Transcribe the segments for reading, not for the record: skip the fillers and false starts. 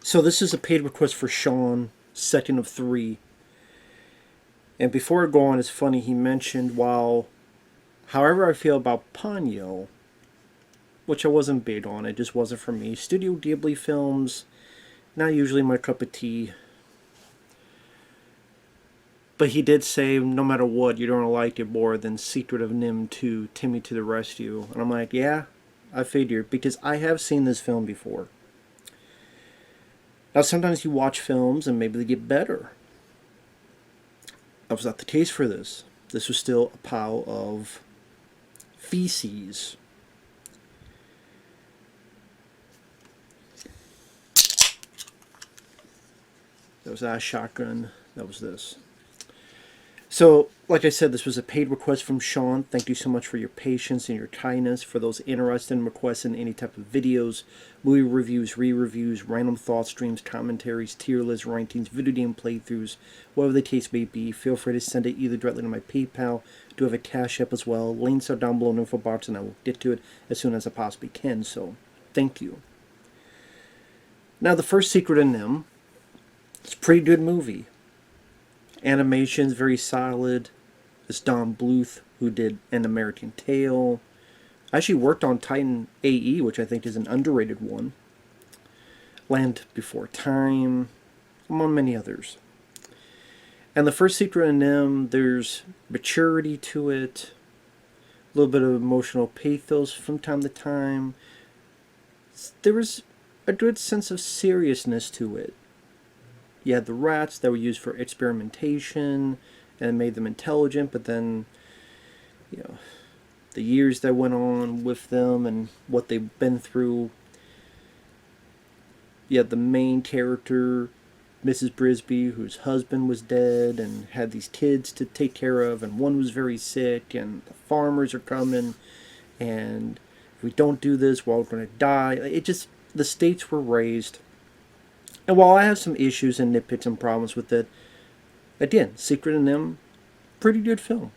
So this is a paid request for Sean, second of three. And before I go on, it's funny, he mentioned, while however I feel about Ponyo, which I wasn't big on, it just wasn't for me. Studio Ghibli films, not usually my cup of tea. But he did say, no matter what, you're going to like it more than Secret of NIMH 2, Timmy to the Rescue. And I'm like, yeah, I figured, because I have seen this film before. Now, sometimes you watch films and maybe they get better. That was not the case for this. This was still a pile of feces. That was not a shotgun. That was this. So, like I said, this was a paid request from Sean. Thank you so much for your patience and your kindness. For those interested in requesting any type of videos, movie reviews, re-reviews, random thought streams, commentaries, tier lists, rankings, video game playthroughs, whatever the case may be, feel free to send it either directly to my PayPal. I do have a CashApp as well. Links are down below in the info box, and I will get to it as soon as I possibly can. So, thank you. Now, the first Secret of NIMH. It's a pretty good movie. Animation's very solid. It's Don Bluth, who did An American Tail. I actually worked on Titan AE, which I think is an underrated one. Land Before Time, among many others. And the first Secret of NIMH, there's maturity to it, a little bit of emotional pathos from time to time. There was a good sense of seriousness to it. You had the rats that were used for experimentation and made them intelligent, but then, the years that went on with them and what they've been through. You had the main character, Mrs. Brisby, whose husband was dead and had these kids to take care of, and one was very sick, and the farmers are coming, and if we don't do this, we're all going to die. The stakes were raised. And while I have some issues and nitpicks and problems with it, again, Secret of NIMH, pretty good film.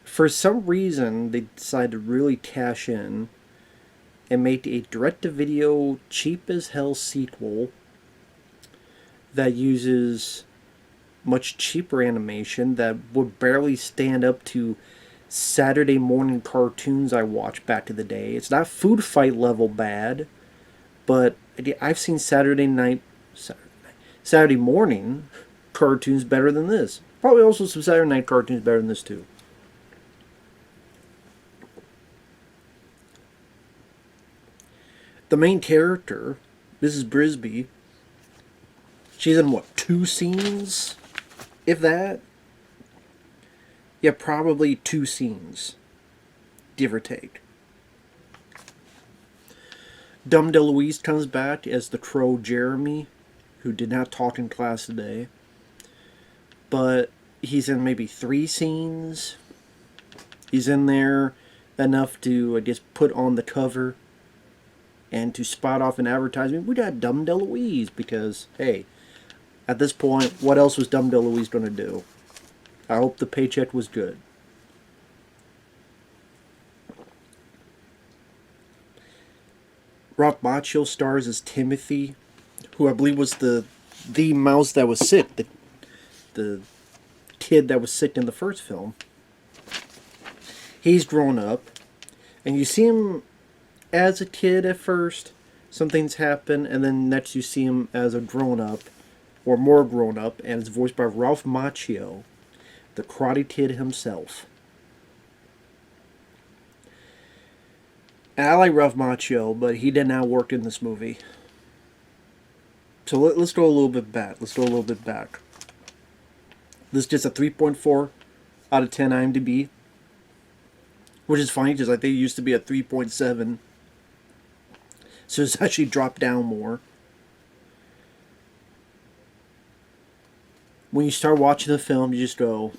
For some reason, they decided to really cash in and make a direct-to-video, cheap-as-hell sequel that uses much cheaper animation that would barely stand up to Saturday morning cartoons I watched back in the day. It's not Food Fight level bad, but I've seen Saturday morning cartoons better than this. Probably also some Saturday night cartoons better than this too. The main character, Mrs. Brisby, she's in what, 2 scenes? If that? Yeah, probably 2 scenes. Give or take. Dum DeLuise comes back as the crow Jeremy, who did not talk in class today. But he's in maybe 3 scenes. He's in there enough to, I guess, put on the cover and to spot off an advertisement. We got Dum DeLuise because, hey, at this point, what else was Dum DeLuise going to do? I hope the paycheck was good. Ralph Macchio stars as Timothy, who I believe was the mouse that was sick, the kid that was sick in the first film. He's grown up, and you see him as a kid at first. Some things happen, and then next you see him as a grown-up, or more grown-up, and it's voiced by Ralph Macchio, the Karate Kid himself. And I like Ralph Macchio, but he did not work in this movie. So let's go a little bit back. This is just a 3.4 out of 10 IMDb. Which is funny, because I think it used to be a 3.7. So it's actually dropped down more. When you start watching the film, you just go,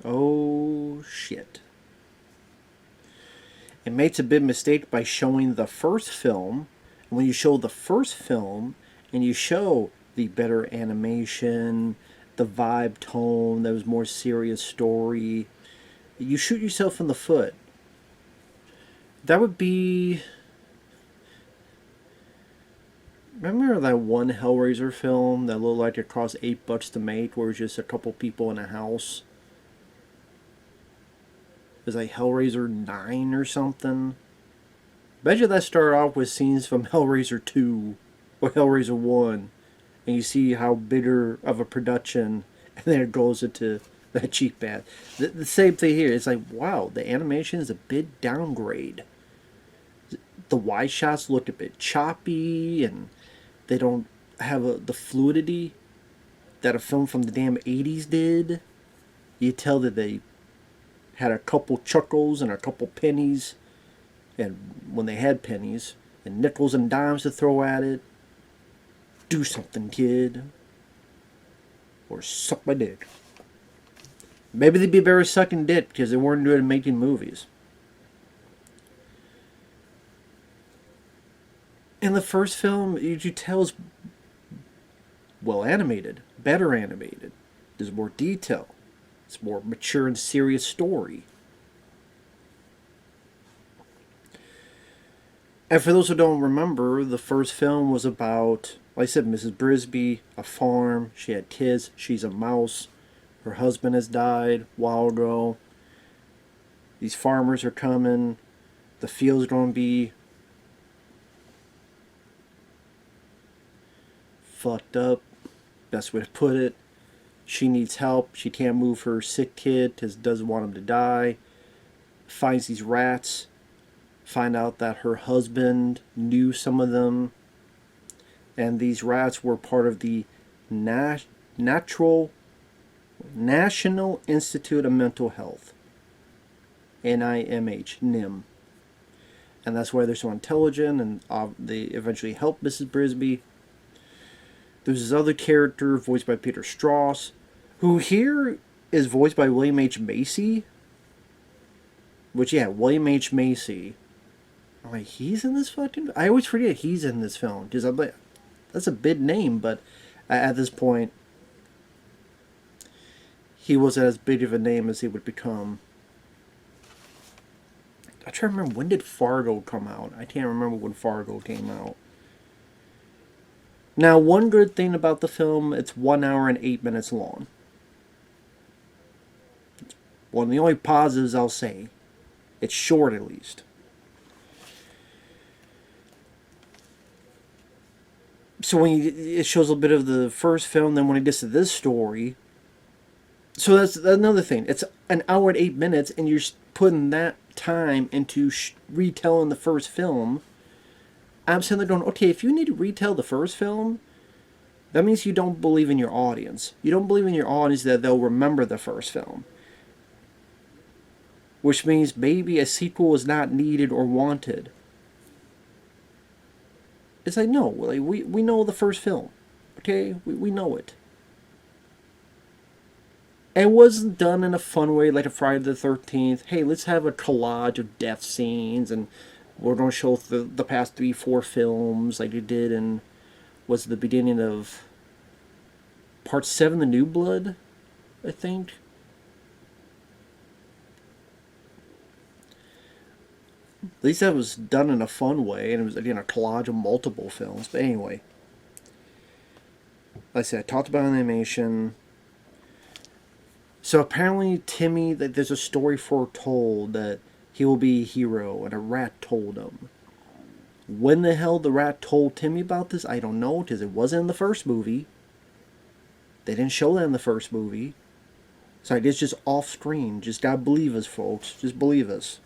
oh shit. It makes a big mistake by showing the first film. And when you show the first film, and you show the better animation, the vibe tone, that was more serious story, you shoot yourself in the foot. That would be Remember that one Hellraiser film that looked like it cost $8 to make, where it was just a couple people in a house? It was like Hellraiser 9 or something. Bet you that started off with scenes from Hellraiser 2 or Hellraiser 1, and you see how bigger of a production, and then it goes into that cheap bad. The same thing here. It's like, wow, the animation is a bit downgrade. The wide shots look a bit choppy, and they don't have the fluidity that a film from the damn 80s did. You tell that they had a couple chuckles and a couple pennies, and when they had pennies, and nickels and dimes to throw at it. Do something, kid. Or suck my dick. Maybe they'd be better sucking dick because they weren't good at making movies. In the first film, you tell is well animated, better animated. There's more detail. It's more mature and serious story. And for those who don't remember, the first film was about, like I said, Mrs. Brisby, a farm. She had kids. She's a mouse. Her husband has died a while ago. These farmers are coming. The field's going to be fucked up. Best way to put it. She needs help. She can't move her sick kid because doesn't want him to die. Finds these rats. Find out that her husband knew some of them. And these rats were part of the National Institute of Mental Health. NIMH. NIMH. And that's why they're so intelligent, and they eventually help Mrs. Brisby. There's this other character voiced by Peter Strauss, who here is voiced by William H. Macy. Which, yeah, William H. Macy. I'm like, he's in this fucking... I always forget he's in this film, because I'm like, that's a big name, but at this point, he wasn't as big of a name as he would become. I try to remember, when did Fargo come out? I can't remember when Fargo came out. Now, one good thing about the film, it's 1 hour and 8 minutes long. It's one of the only positives I'll say. It's short, at least. So when it shows a bit of the first film, then when it gets to this story... So that's another thing. It's 1 hour and 8 minutes, and you're putting that time into retelling the first film. I'm sitting there going, okay, if you need to retell the first film, that means you don't believe in your audience. You don't believe in your audience that they'll remember the first film. Which means maybe a sequel is not needed or wanted. It's like, no, like, we know the first film. Okay? We know it. And it wasn't done in a fun way like a Friday the 13th. Hey, let's have a collage of death scenes, and we're going to show the past 3-4 films like they did in, was the beginning of Part 7, The New Blood, I think. At least that was done in a fun way, and it was, again, a collage of multiple films. But anyway, like I said, I talked about animation. So apparently Timmy, there's a story foretold that he will be a hero, and a rat told him. When the hell the rat told Timmy about this, I don't know, because it wasn't in the first movie. They didn't show that in the first movie. So it's just off screen. Just gotta believe us, folks. Just believe us.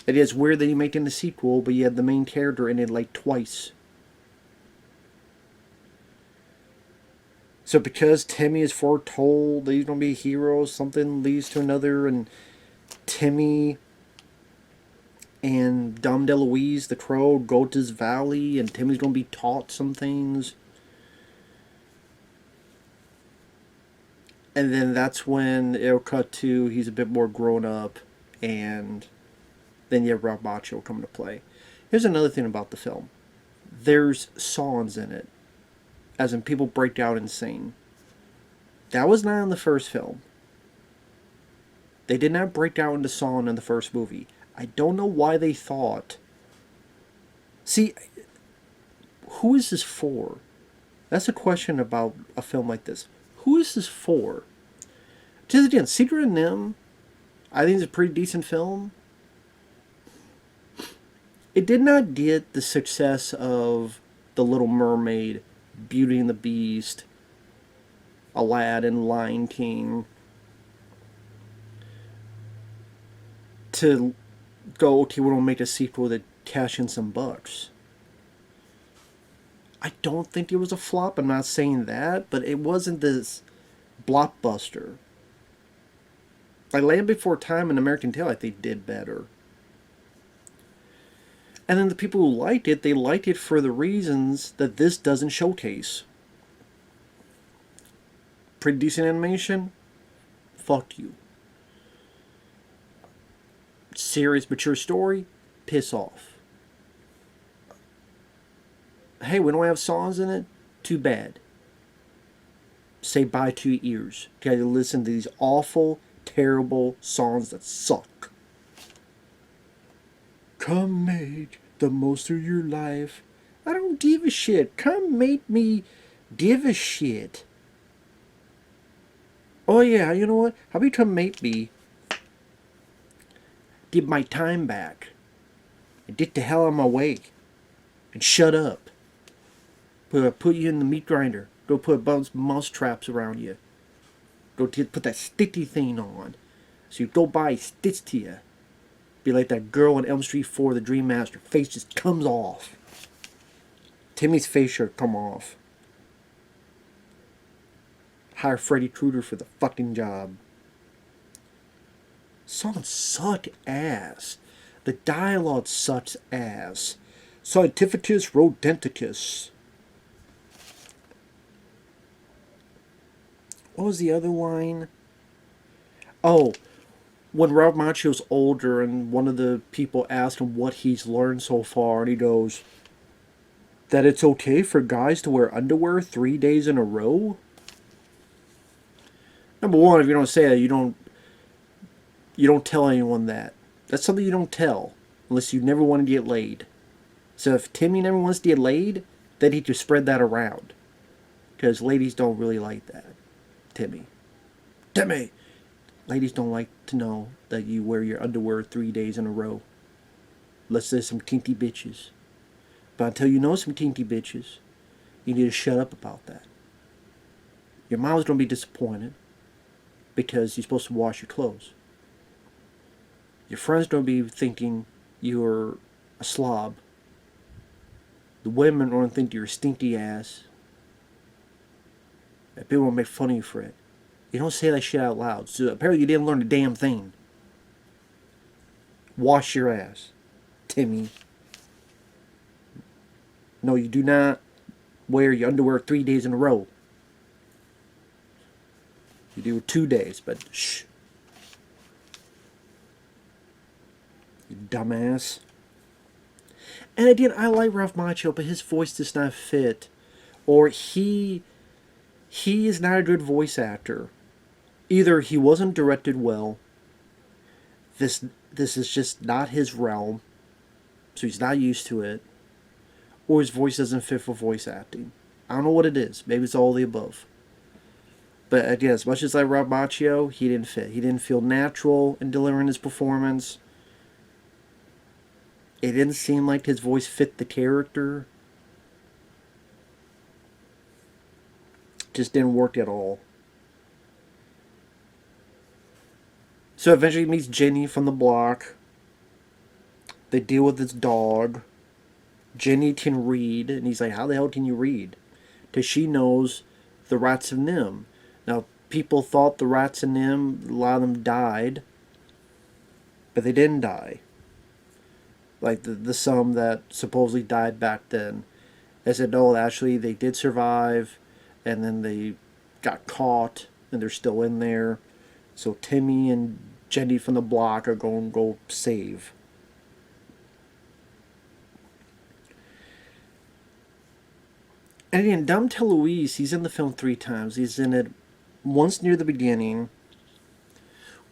It is weird that you make it in the sequel, but you had the main character in it like twice. So because Timmy is foretold that he's going to be a hero, something leads to another, and Timmy and Dom DeLuise, the crow, go to this valley, and Timmy's going to be taught some things. And then that's when it'll cut to he's a bit more grown up, and then you have Ralph Macchio come to play. Here's another thing about the film. There's songs in it. As in, people break out and sing. That was not in the first film. They did not break out into song in the first movie. I don't know why they thought See, who is this for? That's a question about a film like this. Who is this for? Just again, Secret of NIMH, I think it's a pretty decent film. It did not get the success of The Little Mermaid, Beauty and the Beast, Aladdin, Lion King, to go, okay, we're going to make a sequel to cash in some bucks. I don't think it was a flop. I'm not saying that, but it wasn't this blockbuster. Like Land Before Time and American Tail, I think did better. And then the people who liked it, they liked it for the reasons that this doesn't showcase. Pretty decent animation? Fuck you. Serious, mature story? Piss off. Hey, we don't have songs in it? Too bad. Say bye to your ears. You gotta listen to these awful, terrible songs that suck. Come make the most of your life. I don't give a shit. Come make me give a shit. Oh yeah, you know what? How about you come make me give my time back and get the hell out of my way and shut up. Put you in the meat grinder. Go put a bunch of mouse traps around you. Go put that sticky thing on. So you go by, stitch to you. Be like that girl in Elm Street 4, the Dream Master. Face just comes off. Timmy's face shirt come off. Hire Freddy Krueger for the fucking job. Songs suck ass. The dialogue sucks ass. Scientificus rodenticus. What was the other line? Oh, when Ralph Macchio's older and one of the people asked him what he's learned so far, and he goes, that it's okay for guys to wear underwear 3 days in a row? Number one, if you don't say that, you don't tell anyone that. That's something you don't tell, unless you never wanted to get laid. So if Timmy never wants to get laid, then he just spread that around. Because ladies don't really like that. Timmy. Ladies don't like to know that you wear your underwear 3 days in a row. Unless there's some kinky bitches. But until you know some kinky bitches, you need to shut up about that. Your mom's going to be disappointed because you're supposed to wash your clothes. Your friends going to be thinking you're a slob. The women are going to think you're a stinky ass. And people will make fun of you for it. You don't say that shit out loud. So apparently you didn't learn a damn thing. Wash your ass, Timmy. No, you do not wear your underwear 3 days in a row. You do 2 days, but shh. You dumbass. And again, I like Ralph Macchio, but his voice does not fit. Or he is not a good voice actor. Either he wasn't directed well, this is just not his realm, so he's not used to it, or his voice doesn't fit for voice acting. I don't know what it is. Maybe it's all the above. But again, as much as I love Macchio, he didn't fit. He didn't feel natural in delivering his performance. It didn't seem like his voice fit the character. Just didn't work at all. So eventually he meets Jenny from the block. They deal with his dog. Jenny can read, and he's like, how the hell can you read? Because she knows the Rats of NIMH. Now, people thought the Rats of NIMH, a lot of them died, but they didn't die. Like the some that supposedly died back then. They said, no, actually they did survive, and then they got caught, and they're still in there. So Timmy and Jenny from the block are going to go save. And again, Dom DeLuise, he's in the film 3 times. He's in it once near the beginning,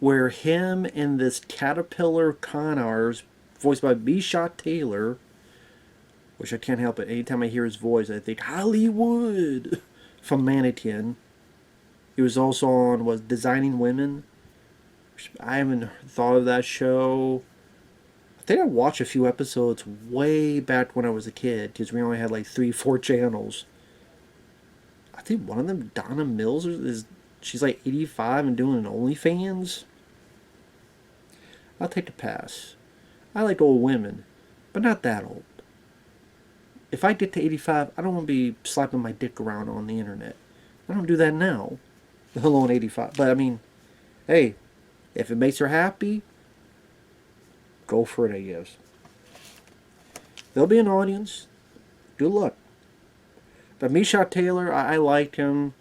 where him and this caterpillar con artist, voiced by B. Shot Taylor, which I can't help it. Anytime I hear his voice, I think Hollywood from Mannequin. He was also on Designing Women. I haven't thought of that show. I think I watched a few episodes way back when I was a kid because we only had like 3, 4 channels. I think one of them, Donna Mills, she's like 85 and doing an OnlyFans. I'll take a pass. I like old women, but not that old. If I get to 85, I don't want to be slapping my dick around on the internet. I don't do that now, let alone 85. But I mean, hey, if it makes her happy, go for it, I guess. There'll be an audience. Good luck. But Misha Taylor, I liked him.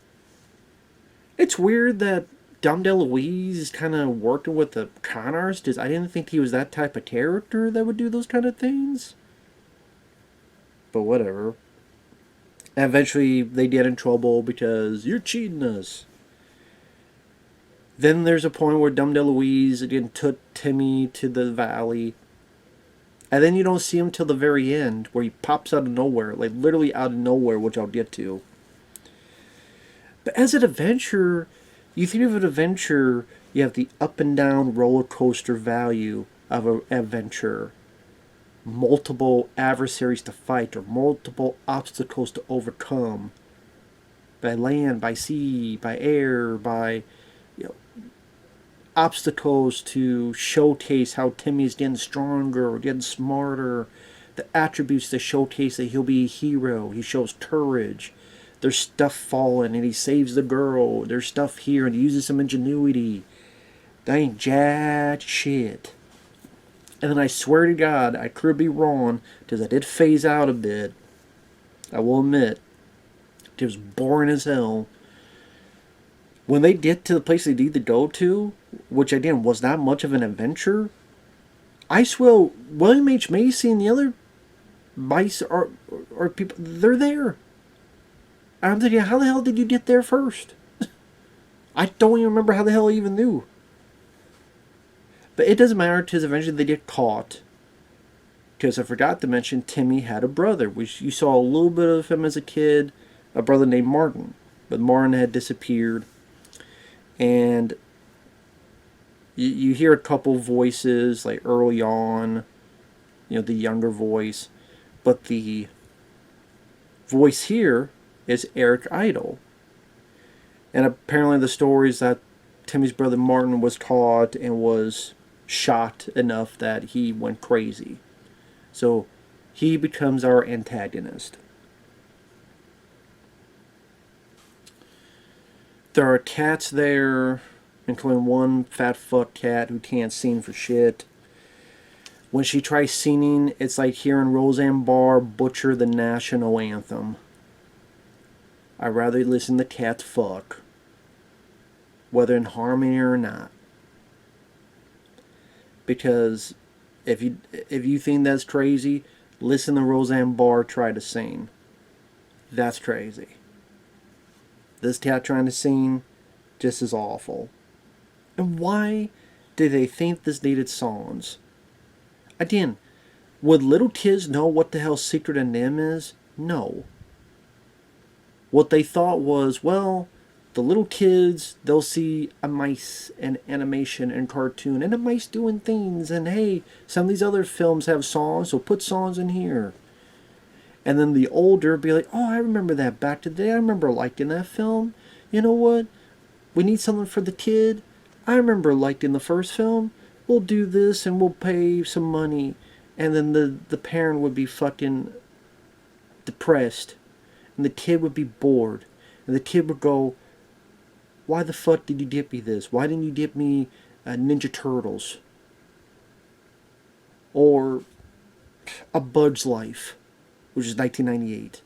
It's weird that Dom DeLuise is kind of working with the con artist. I didn't think he was that type of character that would do those kind of things. But whatever. And eventually they get in trouble because you're cheating us. Then there's a point where Dom DeLuise again took Timmy to the valley. And then you don't see him till the very end, where he pops out of nowhere, like literally out of nowhere, which I'll get to. But as an adventure, you think of an adventure, you have the up and down roller coaster value of an adventure. Multiple adversaries to fight, or multiple obstacles to overcome. By land, by sea, by air, by obstacles to showcase how Timmy's getting stronger or getting smarter. The attributes to showcase that he'll be a hero. He shows courage. There's stuff falling and he saves the girl. There's stuff here and he uses some ingenuity. That ain't jack shit. And then I swear to God, I could be wrong, because I did phase out a bit. I will admit. It was boring as hell. When they get to the place they need to go to, which again was not much of an adventure, I swear William H. Macy and the other mice are people, they're there. I'm thinking, how the hell did you get there first? I don't even remember how the hell I even knew. But it doesn't matter, because eventually they get caught. Because I forgot to mention, Timmy had a brother, which you saw a little bit of him as a kid, a brother named Martin. But Martin had disappeared. And you hear a couple voices, like early on, the younger voice. But the voice here is Eric Idle. And apparently the story is that Timmy's brother Martin was caught and was shot enough that he went crazy. So he becomes our antagonist. There are cats there, including one fat fuck cat who can't sing for shit. When she tries singing, it's like hearing Roseanne Barr butcher the national anthem. I'd rather listen to cats fuck, whether in harmony or not. Because if you think that's crazy, listen to Roseanne Barr try to sing. That's crazy. This cat trying to sing, just as awful. And why did they think this needed songs? Again, would little kids know what the hell Secret of NIMH is? No. What they thought was, well, the little kids, they'll see a mice and animation and cartoon and a mice doing things, and hey, some of these other films have songs, so put songs in here. And then the older be like, oh, I remember that back to the day. I remember liking that film. You know what? We need something for the kid. I remember liking the first film. We'll do this and we'll pay some money. And then the parent would be fucking depressed. And the kid would be bored. And the kid would go, why the fuck did you get me this? Why didn't you get me Ninja Turtles? Or A Bug's Life, which is 1998,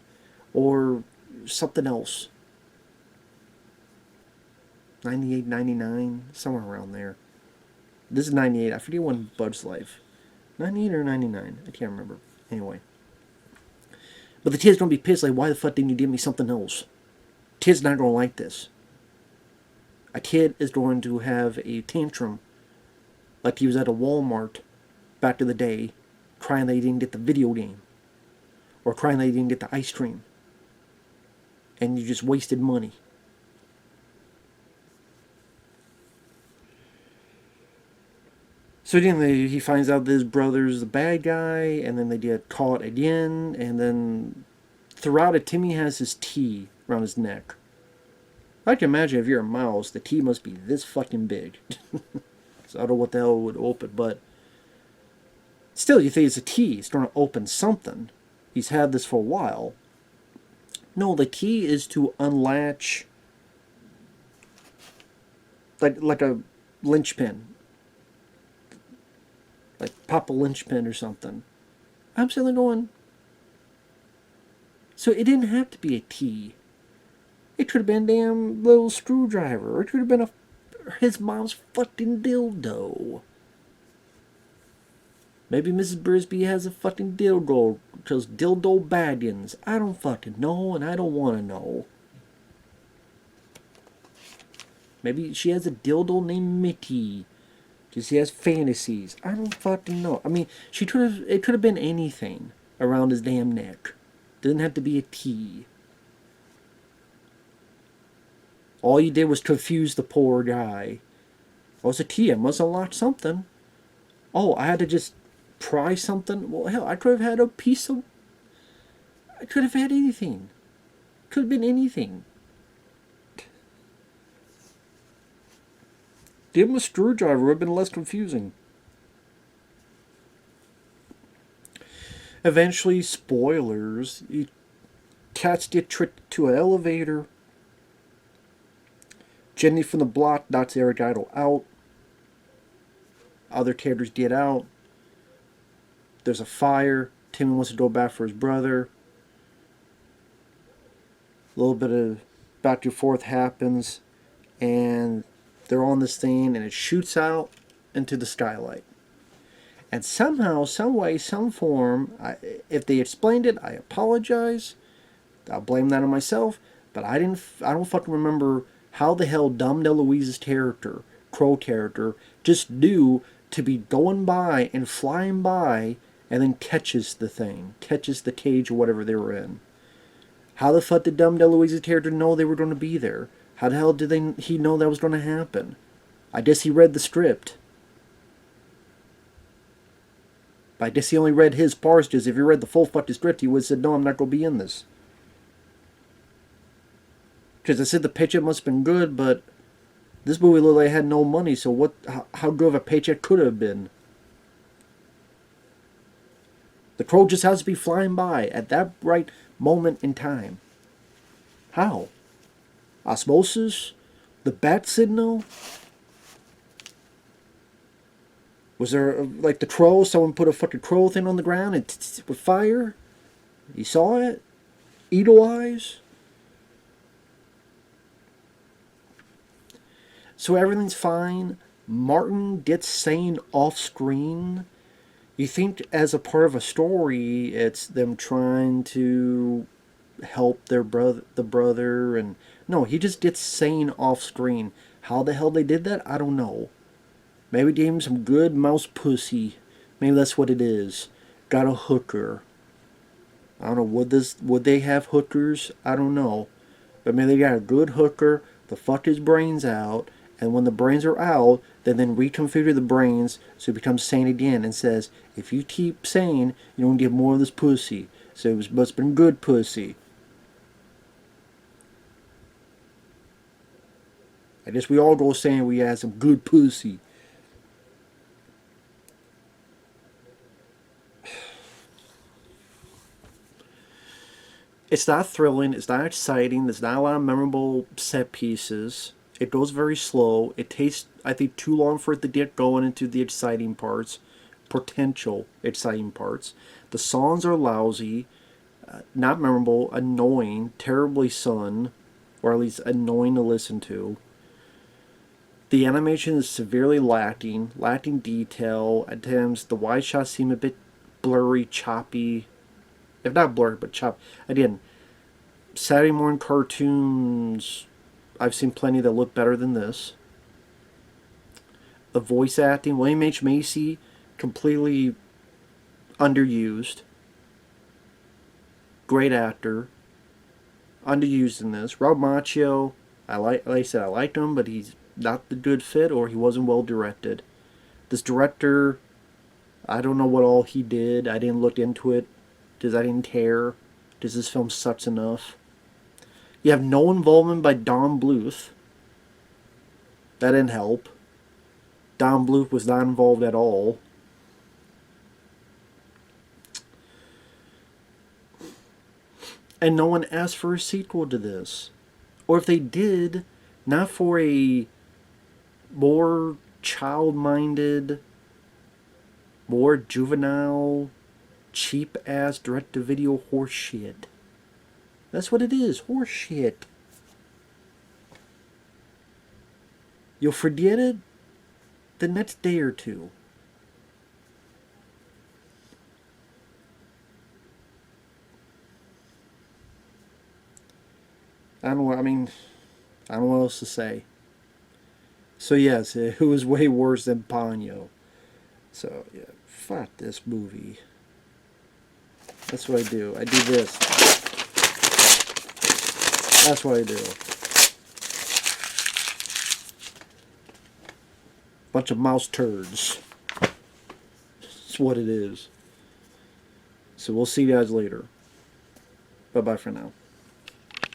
or something else. 98, 99, somewhere around there. This is 98. I forget when Bug's Life. 98 or 99. I can't remember. Anyway. But the kid's going to be pissed, like, why the fuck didn't you give me something else? Kid's not going to like this. A kid is going to have a tantrum, like he was at a Walmart back in the day, crying that he didn't get the video game. or crying that you didn't get the ice cream and you just wasted money. So then he finds out that his brother's the bad guy, and then they get caught again, and then throughout it, Timmy has his T around his neck. I can imagine if you're a mouse, the T must be this fucking big. So I don't know what the hell would open, but still, you think it's a T. It's going to open something. He's had this for a while. No, the key is to unlatch, like a linchpin. Like pop a linchpin or something. I'm sitting there going, so it didn't have to be a T. It could have been a damn little screwdriver. Or it could have been his mom's fucking dildo. Maybe Mrs. Brisby has a fucking dildo, because dildo baggins. I don't fucking know, and I don't want to know. Maybe she has a dildo named Mickey. Because he has fantasies. I don't fucking know. I mean, it could have been anything around his damn neck. Doesn't have to be a T. All you did was confuse the poor guy. Oh, it's a T. I must unlock something. Oh, I had to just pry something. Well, hell, I could have had a piece of... I could have had anything. Could have been anything. Give him a screwdriver. Would have been less confusing. Eventually, spoilers. Cats get tricked to an elevator. Jenny from the block knocks Eric Idle out. Other characters get out. There's a fire. Timmy wants to go back for his brother. A little bit of back and forth happens. And they're on this thing, and it shoots out into the skylight. And somehow, some way, some form, if they explained it, I apologize. I'll blame that on myself. But I don't fucking remember how the hell Dom DeLuise's character, Crow character, just knew to be going by and flying by, and then catches the thing, catches the cage or whatever they were in. How the fuck did Dom DeLuise's character know they were going to be there? How the hell did he know that was going to happen? I guess he read the script. But I guess he only read his parts, because if he read the full fucking script, he would have said, no, I'm not going to be in this. Because I said the paycheck must have been good, but this movie looked like it had no money, so how good of a paycheck could it have been? The crow just has to be flying by at that right moment in time. How? Osmosis? The bat signal? Was there, like the crow, someone put a fucking crow thing on the ground and with fire? You saw it? Eagle eyes? So everything's fine. Martin gets sane off screen. You think as a part of a story, it's them trying to help the brother, and no, he just gets sane off screen. How the hell they did that, I don't know. Maybe gave him some good mouse pussy. Maybe that's what it is. Got a hooker. I don't know, would they have hookers? I don't know. But maybe they got a good hooker to fuck his brains out, and when the brains are out, they then reconfigure the brains so it becomes sane again, and says, if you keep sane, you don't get more of this pussy. So it must have been good pussy. I guess we all go saying we had some good pussy. It's not thrilling, it's not exciting, there's not a lot of memorable set pieces. It goes very slow. It takes, I think, too long for it to get going into the exciting parts. Potential exciting parts. The songs are lousy, not memorable, annoying, terribly sung, or at least annoying to listen to. The animation is severely lacking detail. At times, the wide shots seem a bit blurry, choppy. If not blurry, but choppy. Again, Saturday morning cartoons, I've seen plenty that look better than this. The voice acting, William H. Macy, completely underused. great actor. Underused in this. Rob Macchio, like I said, I liked him, but he's not the good fit, or he wasn't well directed. This director, I don't know what all he did. I didn't look into it because I didn't care. Does this film sucks enough? You have no involvement by Don Bluth. That didn't help. Don Bluth was not involved at all. And no one asked for a sequel to this. Or if they did, not for a more child-minded, more juvenile, cheap-ass direct-to-video horse shit. That's what it is, horse shit. You'll forget it the next day or two. I don't know what else to say. So yes, it was way worse than Ponyo. So yeah, fuck this movie. That's what I do. I do this. That's what I do. Bunch of mouse turds. That's what it is. So we'll see you guys later. Bye-bye for now.